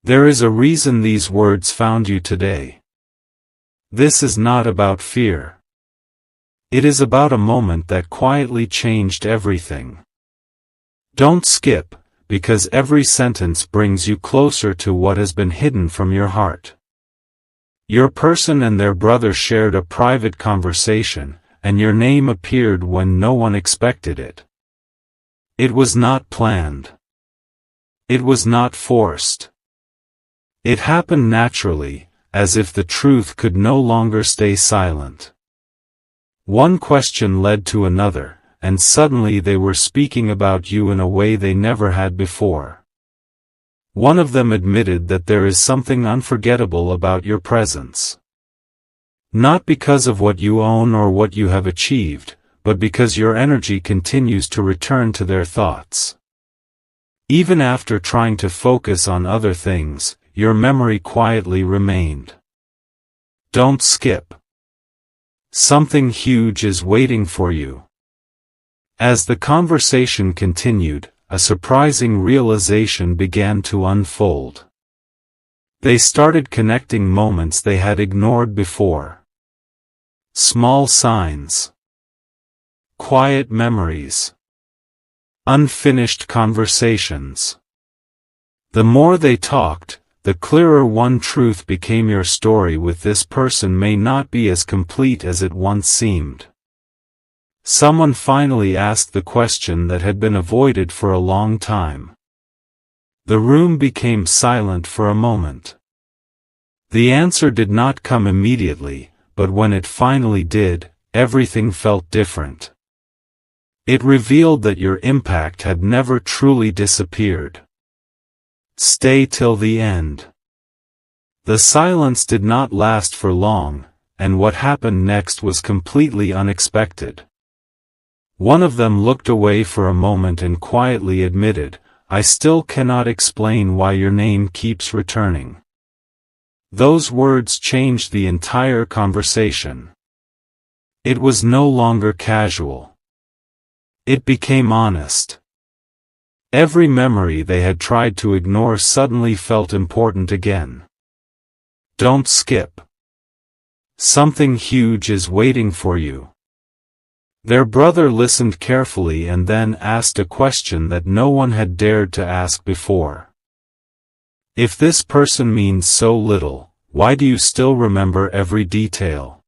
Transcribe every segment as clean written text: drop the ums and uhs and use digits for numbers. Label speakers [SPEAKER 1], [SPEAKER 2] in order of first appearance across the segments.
[SPEAKER 1] There is a reason these words found you today. This is not about fear. It is about a moment that quietly changed everything. Don't skip, because every sentence brings you closer to what has been hidden from your heart. Your person and their brother shared a private conversation, and your name appeared when no one expected it. It was not planned. It was not forced. It happened naturally, as if the truth could no longer stay silent. One question led to another, and suddenly they were speaking about you in a way they never had before. One of them admitted that there is something unforgettable about your presence. Not because of what you own or what you have achieved, but because your energy continues to return to their thoughts. Even after trying to focus on other things, your memory quietly remained. Don't skip. Something huge is waiting for you. As the conversation continued, a surprising realization began to unfold. They started connecting moments they had ignored before. Small signs. Quiet memories. Unfinished conversations. The more they talked, the clearer one truth became: your story with this person may not be as complete as it once seemed. Someone finally asked the question that had been avoided for a long time. The room became silent for a moment. The answer did not come immediately, but when it finally did, everything felt different. It revealed that your impact had never truly disappeared. Stay till the end. The silence did not last for long, and what happened next was completely unexpected. One of them looked away for a moment and quietly admitted, "I still cannot explain why your name keeps returning." Those words changed the entire conversation. It was no longer casual. It became honest. Every memory they had tried to ignore suddenly felt important again. Don't skip. Something huge is waiting for you. Their brother listened carefully and then asked a question that no one had dared to ask before. If this person means so little, why do you still remember every detail?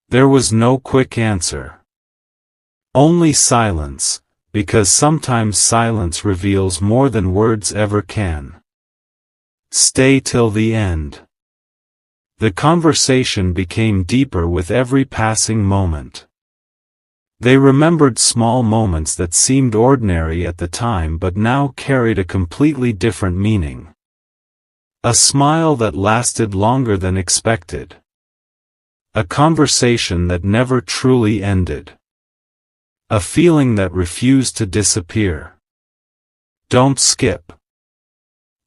[SPEAKER 1] There was no quick answer. Only silence. Because sometimes silence reveals more than words ever can. Stay till the end. The conversation became deeper with every passing moment. They remembered small moments that seemed ordinary at the time but now carried a completely different meaning. A smile that lasted longer than expected. A conversation that never truly ended. A feeling that refused to disappear. Don't skip.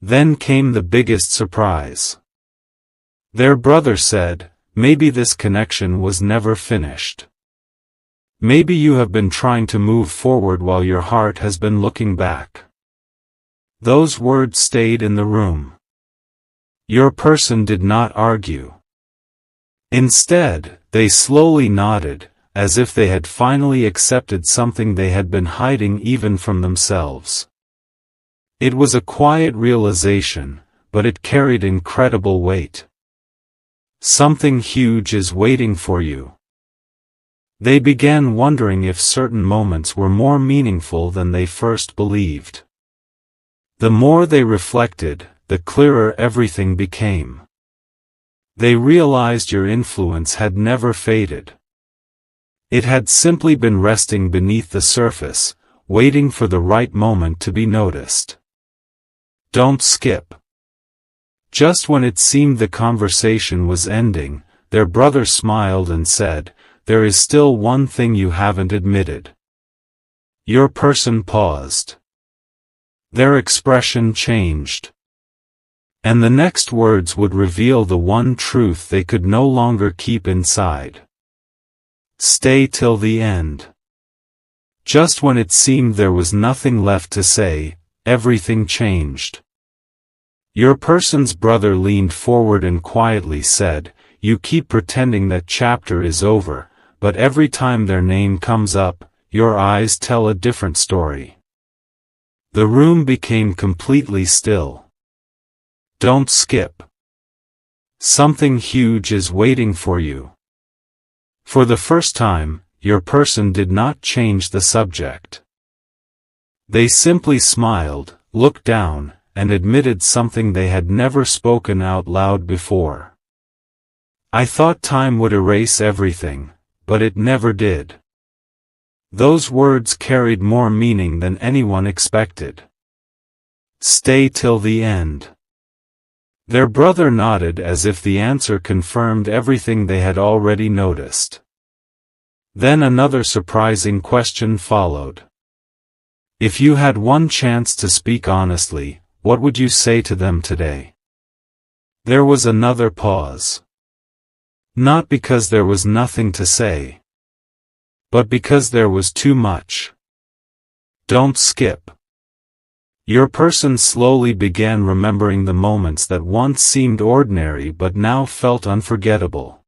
[SPEAKER 1] Then came the biggest surprise. Their brother said, "Maybe this connection was never finished. Maybe you have been trying to move forward while your heart has been looking back." Those words stayed in the room. Your person did not argue. Instead, they slowly nodded, as if they had finally accepted something they had been hiding even from themselves. It was a quiet realization, but it carried incredible weight. Something huge is waiting for you. They began wondering if certain moments were more meaningful than they first believed. The more they reflected, the clearer everything became. They realized your influence had never faded. It had simply been resting beneath the surface, waiting for the right moment to be noticed. Don't skip. Just when it seemed the conversation was ending, their brother smiled and said, "There is still one thing you haven't admitted." Your person paused. Their expression changed. And the next words would reveal the one truth they could no longer keep inside. Stay till the end. Just when it seemed there was nothing left to say, everything changed. Your person's brother leaned forward and quietly said, "You keep pretending that chapter is over, but every time their name comes up, your eyes tell a different story." The room became completely still. Don't skip. Something huge is waiting for you. For the first time, your person did not change the subject. They simply smiled, looked down, and admitted something they had never spoken out loud before. "I thought time would erase everything, but it never did." Those words carried more meaning than anyone expected. "Stay till the end." Their brother nodded as if the answer confirmed everything they had already noticed. Then another surprising question followed. "If you had one chance to speak honestly, what would you say to them today?" There was another pause. Not because there was nothing to say, but because there was too much. Don't skip. Your person slowly began remembering the moments that once seemed ordinary but now felt unforgettable.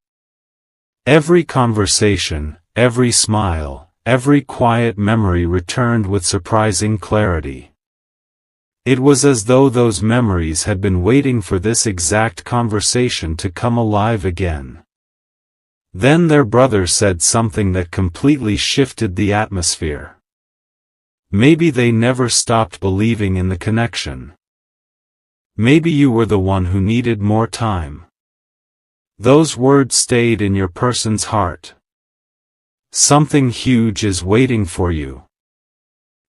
[SPEAKER 1] Every conversation, every smile, every quiet memory returned with surprising clarity. It was as though those memories had been waiting for this exact conversation to come alive again. Then their brother said something that completely shifted the atmosphere. Maybe they never stopped believing in the connection. Maybe you were the one who needed more time. Those words stayed in your person's heart. Something huge is waiting for you.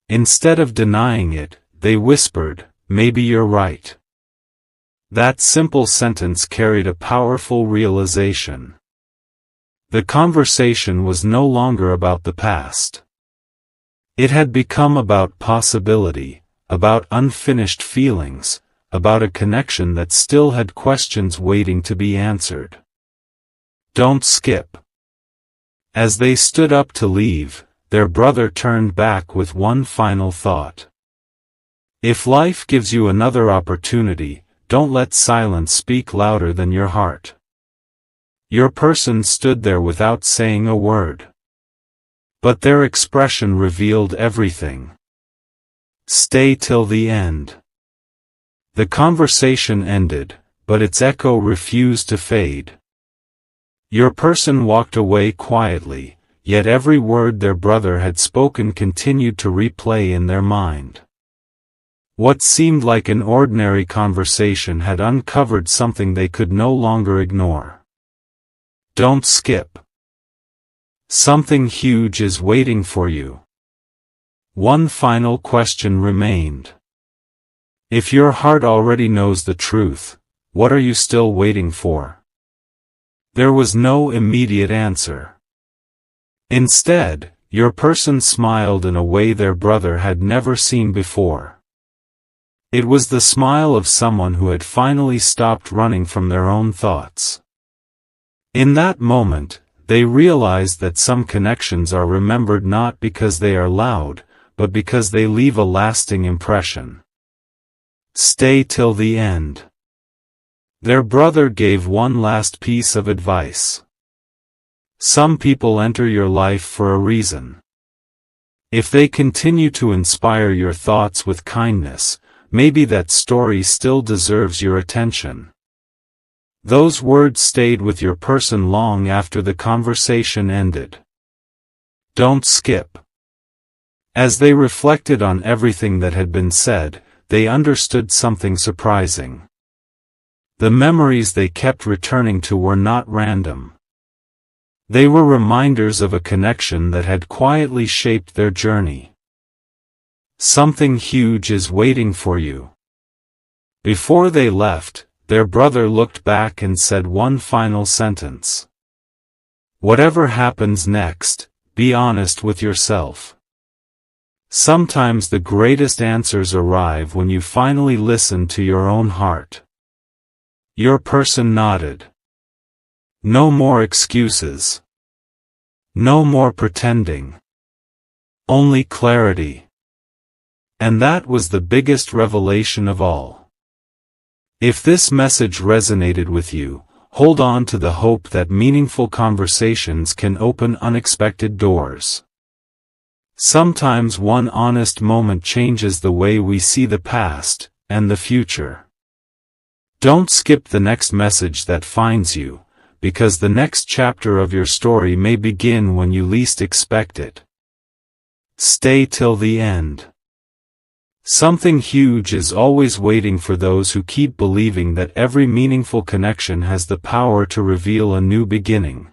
[SPEAKER 1] Instead of denying it, they whispered, "Maybe you're right." That simple sentence carried a powerful realization. The conversation was no longer about the past. It had become about possibility, about unfinished feelings, about a connection that still had questions waiting to be answered. Don't skip. As they stood up to leave, their brother turned back with one final thought. If life gives you another opportunity, don't let silence speak louder than your heart. Your person stood there without saying a word. But their expression revealed everything. Stay till the end. The conversation ended, but its echo refused to fade. Your person walked away quietly, yet every word their brother had spoken continued to replay in their mind. What seemed like an ordinary conversation had uncovered something they could no longer ignore. Don't skip. Something huge is waiting for you. One final question remained. If your heart already knows the truth, what are you still waiting for? There was no immediate answer. Instead, your person smiled in a way their brother had never seen before. It was the smile of someone who had finally stopped running from their own thoughts. In that moment, they realized that some connections are remembered not because they are loud, but because they leave a lasting impression. Stay till the end. Their brother gave one last piece of advice. Some people enter your life for a reason. If they continue to inspire your thoughts with kindness, maybe that story still deserves your attention. Those words stayed with your person long after the conversation ended. Don't skip. As they reflected on everything that had been said, they understood something surprising. The memories they kept returning to were not random. They were reminders of a connection that had quietly shaped their journey. Something huge is waiting for you. Before they left, their brother looked back and said one final sentence. Whatever happens next, be honest with yourself. Sometimes the greatest answers arrive when you finally listen to your own heart. Your person nodded. No more excuses. No more pretending. Only clarity. And that was the biggest revelation of all. If this message resonated with you, hold on to the hope that meaningful conversations can open unexpected doors. Sometimes one honest moment changes the way we see the past and the future. Don't skip the next message that finds you, because the next chapter of your story may begin when you least expect it. Stay till the end. Something huge is always waiting for those who keep believing that every meaningful connection has the power to reveal a new beginning.